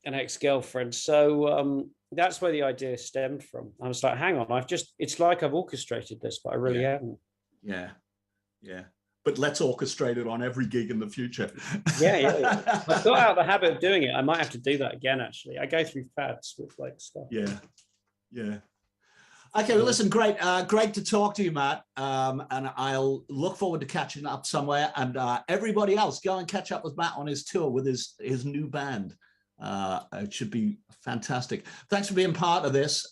Speaker 7: ex-girlfriend. So that's where the idea stemmed from. I was like, hang on, it's like I've orchestrated this, but I really haven't.
Speaker 1: Yeah. But let's orchestrate it on every gig in the future.
Speaker 7: Yeah. I've got out of the habit of doing it. I might have to do that again, actually. I go through fads with like stuff.
Speaker 1: Yeah. Okay, well, listen, great to talk to you, Matt. And I'll look forward to catching up somewhere. And everybody else, go and catch up with Matt on his tour with his new band. It should be fantastic. Thanks for being part of this.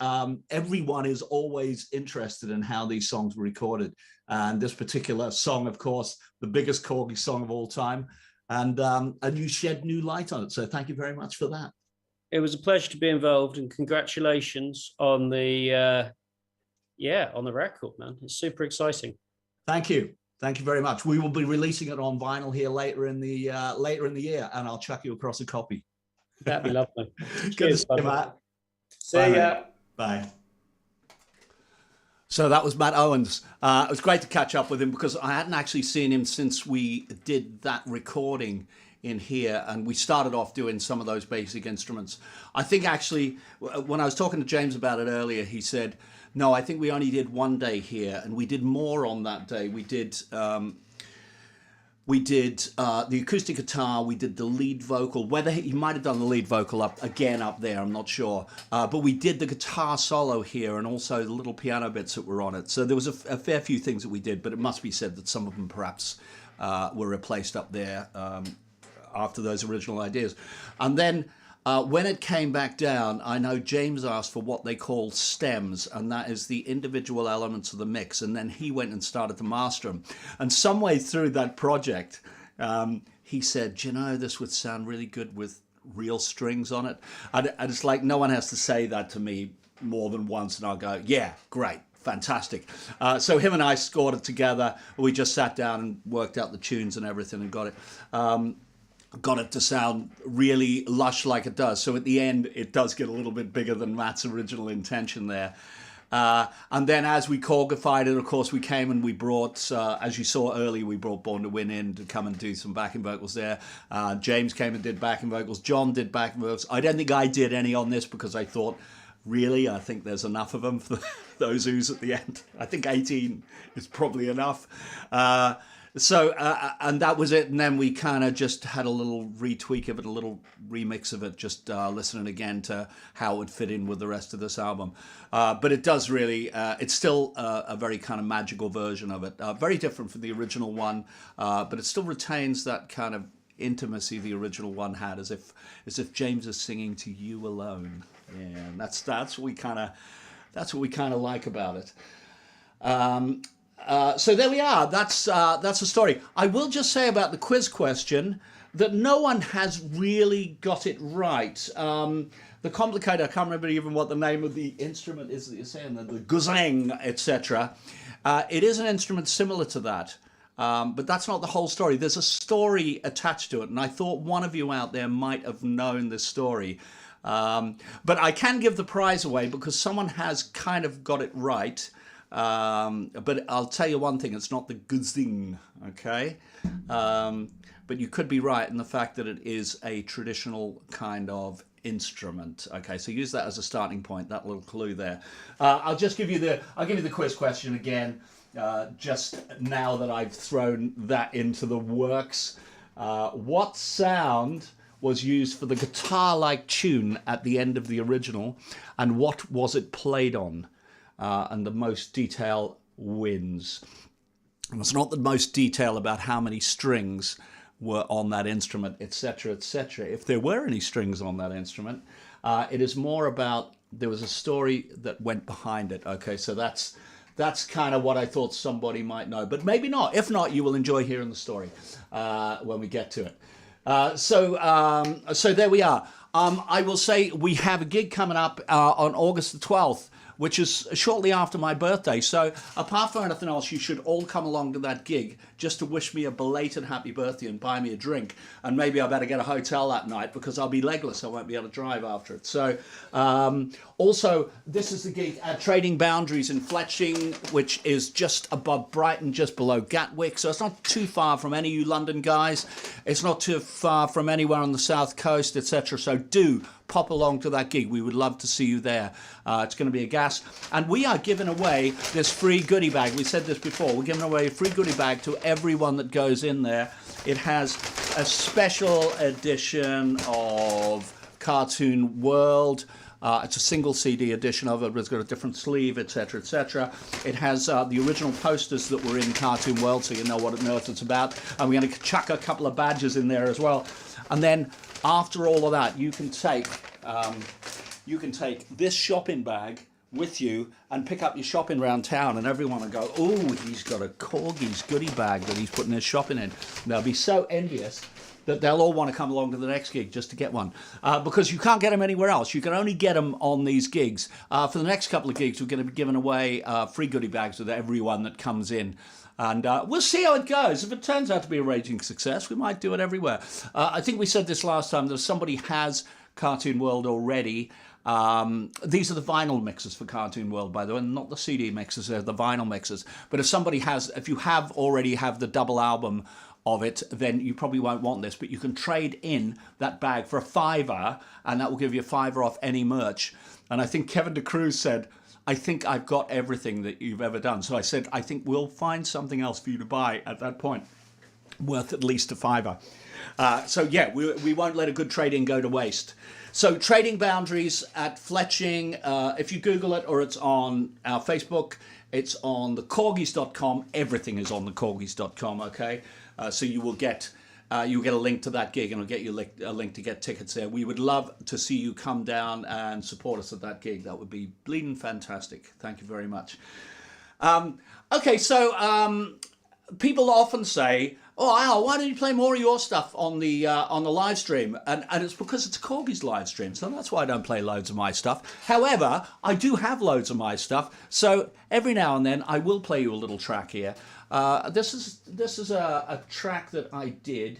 Speaker 1: Everyone is always interested in how these songs were recorded. And this particular song, of course, the biggest Korgis song of all time. And you shed new light on it. So thank you very much for that.
Speaker 7: It was a pleasure to be involved, and congratulations on the on the record, man. It's super exciting.
Speaker 1: Thank you very much. We will be releasing it on vinyl here later in the year, and I'll chuck you across a copy.
Speaker 7: That'd be lovely.
Speaker 1: Good to see you, Matt.
Speaker 7: See ya.
Speaker 1: Bye. So that was Matt Owens. It was great to catch up with him because I hadn't actually seen him since we did that recording in here, and we started off doing some of those basic instruments. I think actually, when I was talking to James about it earlier, he said, no, I think we only did one day here, and we did more on that day. We did the acoustic guitar, we did the lead vocal, whether he might have done the lead vocal up there, I'm not sure. But we did the guitar solo here and also the little piano bits that were on it. So there was a fair few things that we did, but it must be said that some of them perhaps were replaced up there after those original ideas. And then when it came back down, I know James asked for what they call stems, and that is the individual elements of the mix. And then he went and started to master them. And some way through that project, he said, this would sound really good with real strings on it. And it's like no one has to say that to me more than once, and I'll go, yeah, great. Fantastic. So him and I scored it together. We just sat down and worked out the tunes and everything and got it to sound really lush like it does. So at the end, it does get a little bit bigger than Matt's original intention there. And then as we Korgified it, of course, we came and we brought, as you saw earlier, we brought Born to Win in to come and do some backing vocals there. James came and did backing vocals. John did backing vocals. I don't think I did any on this because I thought, really, I think there's enough of them for those oohs at the end. I think 18 is probably enough. And that was it. And then we kind of just had a little retweak of it, a little remix of it, just listening again to how it would fit in with the rest of this album. But it does really, it's still a very kind of magical version of it. Very different from the original one, but it still retains that kind of intimacy the original one had, as if James is singing to you alone. Yeah, and that's what we kind of like about it. So there we are. That's the story. I will just say about the quiz question that no one has really got it right. The complicator, I can't remember even what the name of the instrument is that you're saying, the guzheng, etc. It is an instrument similar to that, but that's not the whole story. There's a story attached to it, and I thought one of you out there might have known this story. But I can give the prize away because someone has kind of got it right. But I'll tell you one thing, it's not the guzheng, okay? But you could be right in the fact that it is a traditional kind of instrument. Okay, so use that as a starting point, that little clue there. I'll give you the quiz question again, just now that I've thrown that into the works. What sound was used for the guitar-like tune at the end of the original, and what was it played on? And the most detail wins. And it's not the most detail about how many strings were on that instrument, etc., etc. If there were any strings on that instrument, it is more about there was a story that went behind it. Okay, so that's kind of what I thought somebody might know, but maybe not. If not, you will enjoy hearing the story when we get to it. So there we are. I will say we have a gig coming up on August the 12th, which is shortly after my birthday. So apart from anything else, you should all come along to that gig just to wish me a belated happy birthday and buy me a drink. And maybe I better get a hotel that night because I'll be legless. I won't be able to drive after it. So also, this is the gig at Trading Boundaries in Fletching, which is just above Brighton, just below Gatwick. So it's not too far from any of you London guys. It's not too far from anywhere on the south coast, etc. So do pop along to that gig. We would love to see you there. It's going to be a gas. And we are giving away this free goodie bag. We said this before. We're giving away a free goodie bag to everyone that goes in there. It has a special edition of Cartoon World. It's a single CD edition of it. It's got a different sleeve, etc., etc. It has the original posters that were in Cartoon World, so you know what on earth it's about. And we're going to chuck a couple of badges in there as well. And then after all of that, you can take this shopping bag with you and pick up your shopping around town, and everyone will go, "Oh, he's got a Korgis goodie bag that he's putting his shopping in." And they'll be so envious that they'll all want to come along to the next gig just to get one, because you can't get them anywhere else. You can only get them on these gigs. For the next couple of gigs, we're going to be giving away free goodie bags with everyone that comes in. And we'll see how it goes. If it turns out to be a raging success, we might do it everywhere. I think we said this last time, that if somebody has Cartoon World already, these are the vinyl mixes for Cartoon World, by the way, not the CD mixes, they're the vinyl mixes. But if somebody has, if you already have the double album of it, then you probably won't want this, but you can trade in that bag for £5, and that will give you £5 off any merch. And I think Kevin DeCruz said, "I think I've got everything that you've ever done." So I said, I think we'll find something else for you to buy at that point, worth at least £5. So yeah, we won't let a good trade-in go to waste. So Trading Boundaries at Fletching, if you Google it, or it's on our Facebook, it's on the Korgis.com. Everything is on the Korgis.com, okay? So you will get a link to that gig, and it'll get you a link to get tickets there. We would love to see you come down and support us at that gig. That would be bleeding fantastic. Thank you very much. Okay, so people often say, "Oh, Al, why don't you play more of your stuff on the live stream?" And it's because it's a Korgis live stream, so that's why I don't play loads of my stuff. However, I do have loads of my stuff, so every now and then I will play you a little track here. This is a track that I did,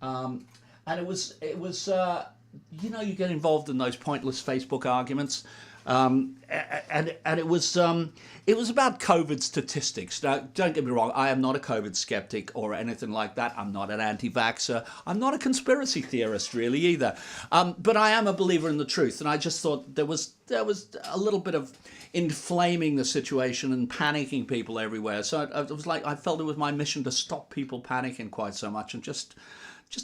Speaker 1: and it was you know, you get involved in those pointless Facebook arguments. And it was about COVID statistics. Now, don't get me wrong, I am not a COVID skeptic or anything like that. I'm not an anti-vaxxer. I'm not a conspiracy theorist really either. But I am a believer in the truth, and I just thought there was a little bit of inflaming the situation and panicking people everywhere. So it was like I felt it was my mission to stop people panicking quite so much and just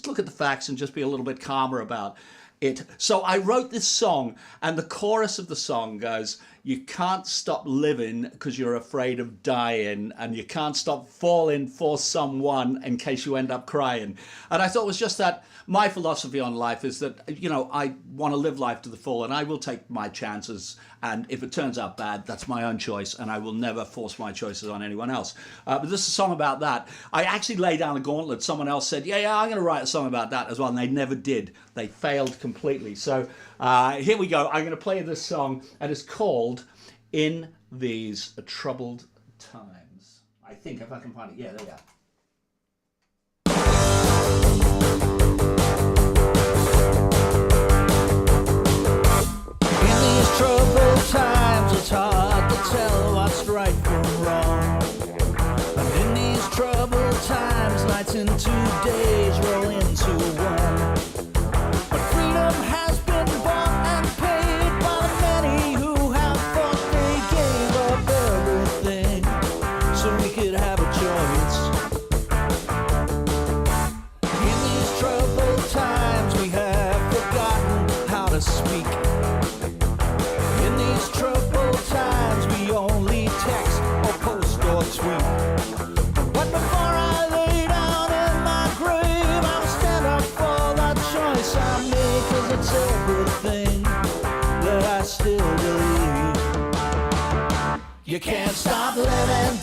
Speaker 1: look at the facts and just be a little bit calmer about it. So I wrote this song, and the chorus of the song goes, "You can't stop living because you're afraid of dying, and you can't stop falling for someone in case you end up crying." And I thought it was just that my philosophy on life is that, you know, I want to live life to the full, and I will take my chances, and if it turns out bad, that's my own choice, and I will never force my choices on anyone else. But this is a song about that. I actually laid down a gauntlet. Someone else said, yeah, I'm going to write a song about that as well, and they never did. They failed completely. So here we go. I'm going to play this song, and it's called "In These Troubled Times." I think, if I can find it. Yeah, there we are.
Speaker 3: Troubled times, it's hard to tell what's right from wrong. And in these troubled times, nights into days roll into one. But freedom has been bought and paid by the many who have thought they gave up everything so we could have a choice. You can't stop living,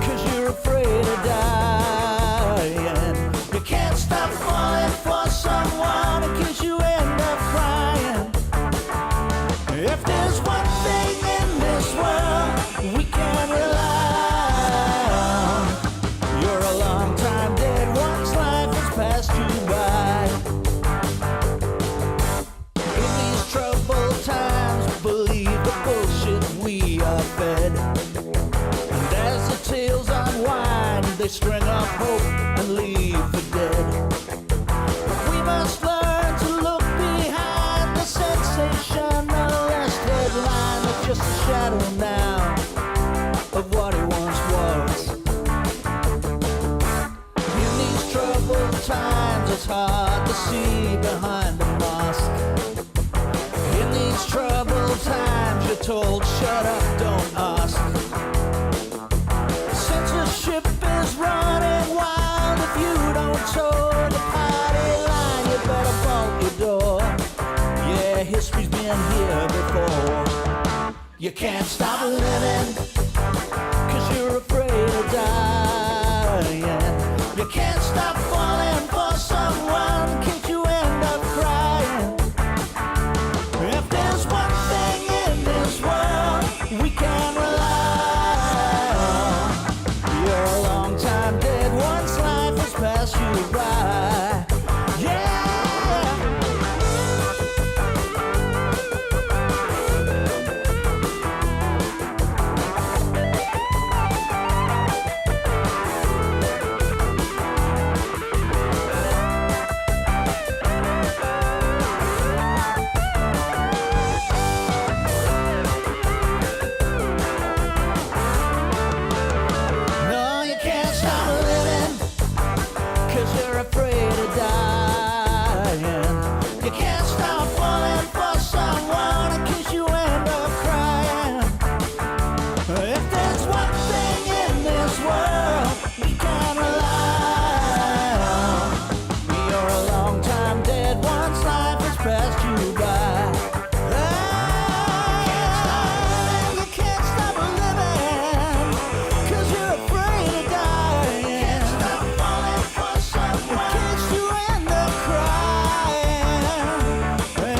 Speaker 3: cause you're afraid of dying. You can't stop falling for someone in case you end up crying. If there's one thing in this world we can rely on, you're a long time dead once life has passed you by. In these troubled times, believe the bullshit we are fed. And as the tales unwind, they string up hope and leave for dead. We must learn to look behind the sensationalist headline that's just a shadow now of what it once was. In these troubled times, it's hard to see behind the mask. In these troubled times, you're told, shut up, don't ask. Censorship is running wild. If you don't toe the party line, you better bolt your door. Yeah, history's been here before. You can't stop living, cause you're afraid of dying. You can't stop falling for someone in case you end up crying. If there's one thing in this world we can rely on, you're a long time dead once life has passed you by. Yeah. No, you can't stop living, cause you're afraid of dying. You can't stop falling for someone in case you end up crying. If there's one thing in this world we can rely on, you're a long time dead once life has passed you by. You can't stop living, cause you're afraid of dying. You can't stop falling for someone in case you end up crying.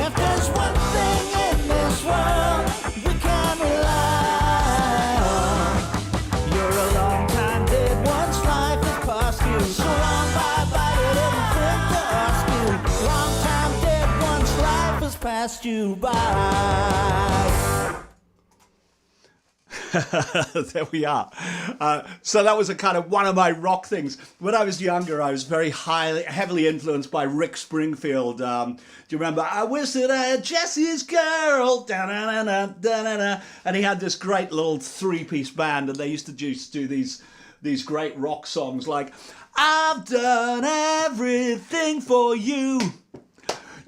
Speaker 3: If there's one thing in this world we can rely on, you're a long time dead once life has passed you. So long, bye-bye, you didn't think to ask you. Long time dead once life has passed you by.
Speaker 1: There we are. So that was a kind of one of my rock things. When I was younger, I was very heavily influenced by Rick Springfield. Do you remember? I wish that I had Jesse's girl. Da-na-na-na, da-na-na. And he had this great little three-piece band, and they used to just do these great rock songs like, I've done everything for you.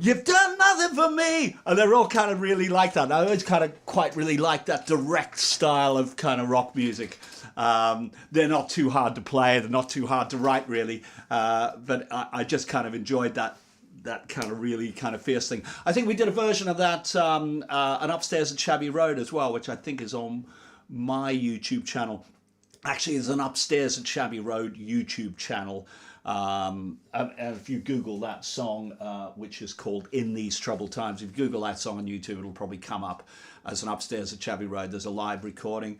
Speaker 1: You've done nothing for me. And they're all kind of really like that. I always kind of quite really like that direct style of kind of rock music. They're not too hard to play. They're not too hard to write, really. But I just kind of enjoyed that kind of really kind of fierce thing. I think we did a version of that, an Upstairs at Shabbey Road as well, which I think is on my YouTube channel. Actually, there's an Upstairs at Shabbey Road YouTube channel. And if you Google that song, which is called In These Troubled Times, if you Google that song on YouTube, it'll probably come up as an Upstairs at Shabbey Road. There's a live recording.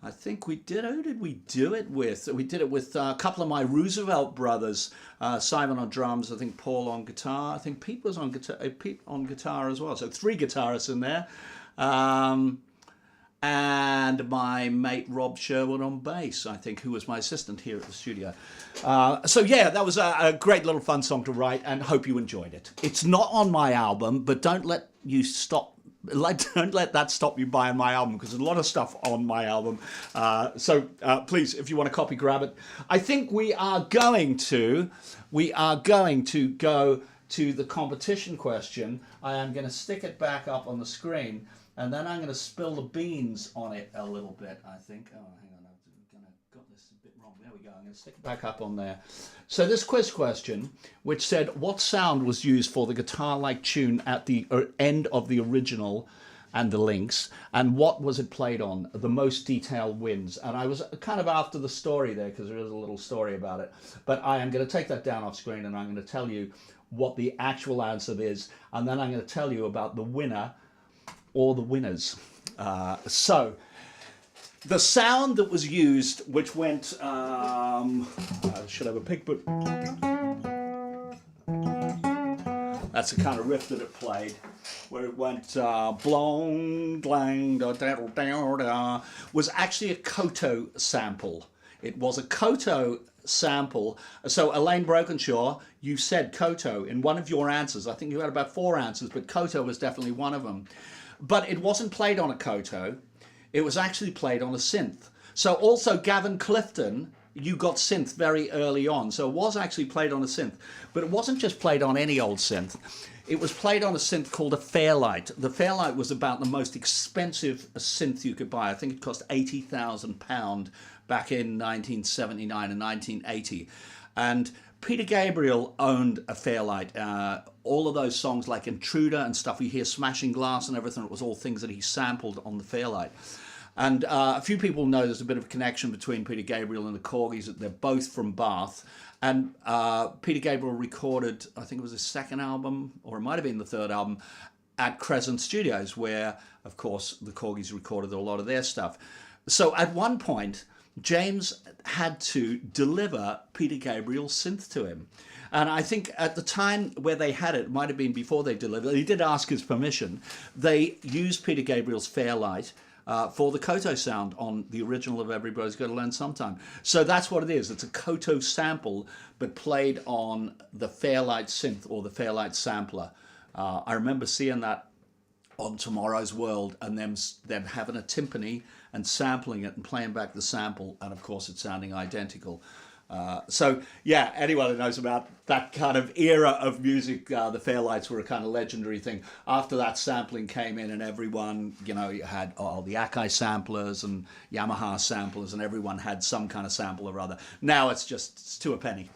Speaker 1: I think we did. Who did we do it with? We did it with a couple of my Roosevelt brothers. Simon on drums. I think Paul on guitar. I think Pete was on guitar. Pete on guitar as well. So 3 guitarists in there. And my mate Rob Sherwood on bass, I think, who was my assistant here at the studio. So yeah, that was a great little fun song to write, and hope you enjoyed it. It's not on my album, but don't let that stop you buying my album, because there's a lot of stuff on my album. So please, if you want a copy, grab it. I think we are going to go to the competition question. I am going to stick it back up on the screen. And then I'm going to spill the beans on it a little bit, I think. Oh, hang on, I've got this a bit wrong. There we go. I'm going to stick it back up on there. So this quiz question, which said, what sound was used for the guitar-like tune at the end of the original and the links, and what was it played on, the most detailed wins. And I was kind of after the story there, because there is a little story about it. But I am going to take that down off screen, and I'm going to tell you what the actual answer is, and then I'm going to tell you about the winner or the winners. So the sound that was used, which went, I should have a pick, but that's the kind of riff that it played, where it went blong, glang, da, da, da, da, was actually a koto sample. It was a koto sample. So Elaine Brokenshaw, you said koto in one of your answers. I think you had about 4 answers, but koto was definitely one of them. But it wasn't played on a koto. It was actually played on a synth. So also Gavin Clifton, you got synth very early on. So it was actually played on a synth. But it wasn't just played on any old synth. It was played on a synth called a Fairlight. The Fairlight was about the most expensive synth you could buy. I think it cost £80,000 back in 1979 and 1980. And Peter Gabriel owned a Fairlight. All of those songs like Intruder and stuff, you hear Smashing Glass and everything, it was all things that he sampled on the Fairlight. And a few people know there's a bit of a connection between Peter Gabriel and the Korgis, that they're both from Bath. And Peter Gabriel recorded, I think it was his 2nd album, or it might have been the 3rd album, at Crescent Studios, where, of course, the Korgis recorded a lot of their stuff. So at one point, James had to deliver Peter Gabriel's synth to him. And I think at the time where they had it might have been before they delivered, he did ask his permission. They used Peter Gabriel's Fairlight for the koto sound on the original of Everybody's Got to Learn Sometime. So that's what it is. It's a koto sample, but played on the Fairlight synth or the Fairlight sampler. I remember seeing that on Tomorrow's World, and them having a timpani and sampling it and playing back the sample, and of course it's sounding identical. So yeah, anyone who knows about that kind of era of music, the Fairlights were a kind of legendary thing. After that, sampling came in, and everyone, you know, you had the Akai samplers and Yamaha samplers, and everyone had some kind of sample or other. Now it's 2 a penny.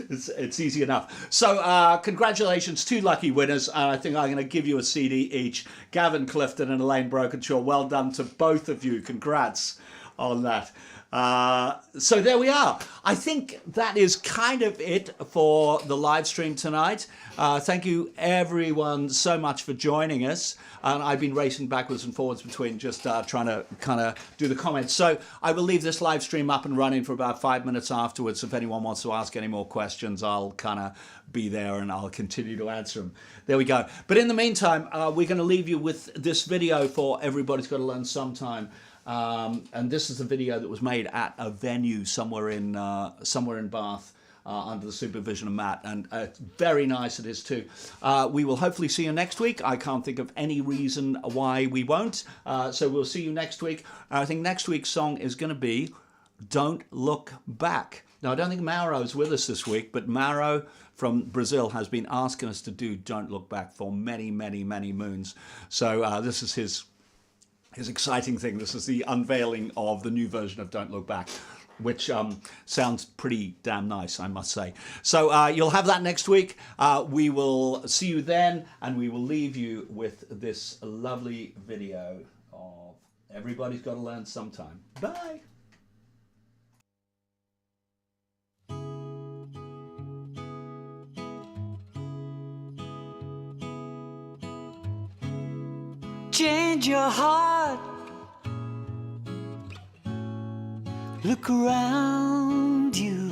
Speaker 1: it's easy enough. So congratulations, 2 lucky winners. I think I'm going to give you a CD each. Gavin Clifton and Elaine Brokenshaw. Well done to both of you. Congrats on that. So there we are. I think that is kind of it for the live stream tonight. Thank you everyone so much for joining us. And I've been racing backwards and forwards between just trying to kind of do the comments. So I will leave this live stream up and running for about 5 minutes afterwards. If anyone wants to ask any more questions, I'll kind of be there and I'll continue to answer them. There we go. But in the meantime, we're going to leave you with this video for Everybody's Got to Learn Sometime. And this is a video that was made at a venue somewhere in Bath under the supervision of Matt, and very nice it is too. We will hopefully see you next week. I can't think of any reason why we won't. So we'll see you next week. I think next week's song is going to be Don't Look Back. Now, I don't think Mauro's with us this week, but Mauro from Brazil has been asking us to do Don't Look Back for many, many, many moons. So this is his exciting thing. This is the unveiling of the new version of Don't Look Back, which sounds pretty damn nice, I must say. So you'll have that next week. We will see you then, and we will leave you with this lovely video of Everybody's Got to Learn Sometime. Bye.
Speaker 3: Change your heart. Look around you.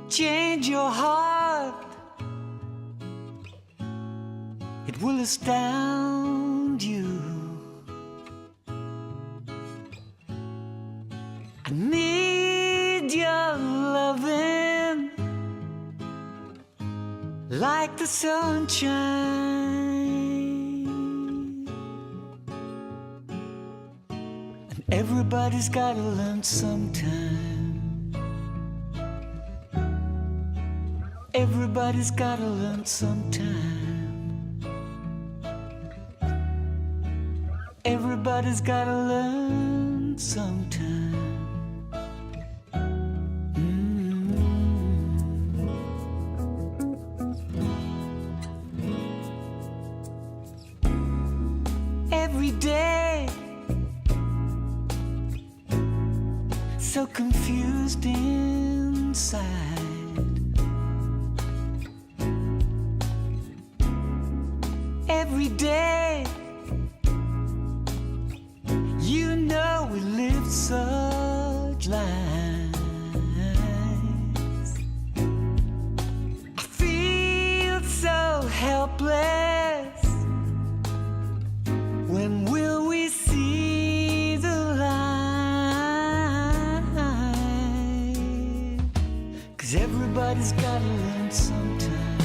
Speaker 3: Change your heart. It will astound you. I need your loving like the sunshine. And everybody's gotta learn sometime. Everybody's gotta learn sometime. Everybody's gotta learn sometime. day, so confused inside. Every day, you know we live such lives. I feel so helpless. When will we see the light? 'Cause everybody's gotta learn sometime.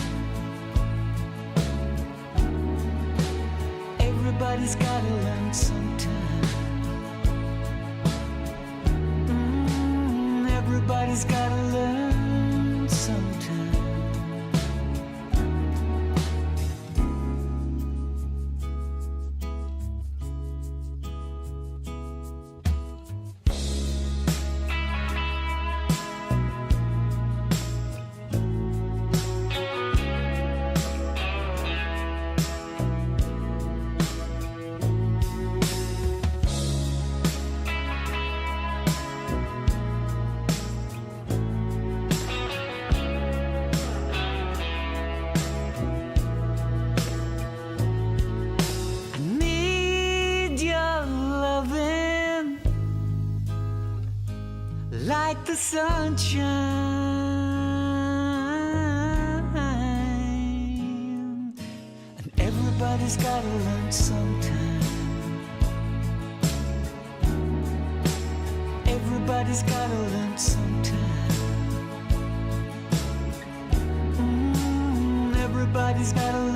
Speaker 3: Everybody's gotta learn sometime. Everybody's gotta learn sometime. Like the sunshine, and everybody's gotta learn sometime. Everybody's gotta learn sometime. Everybody's gotta learn.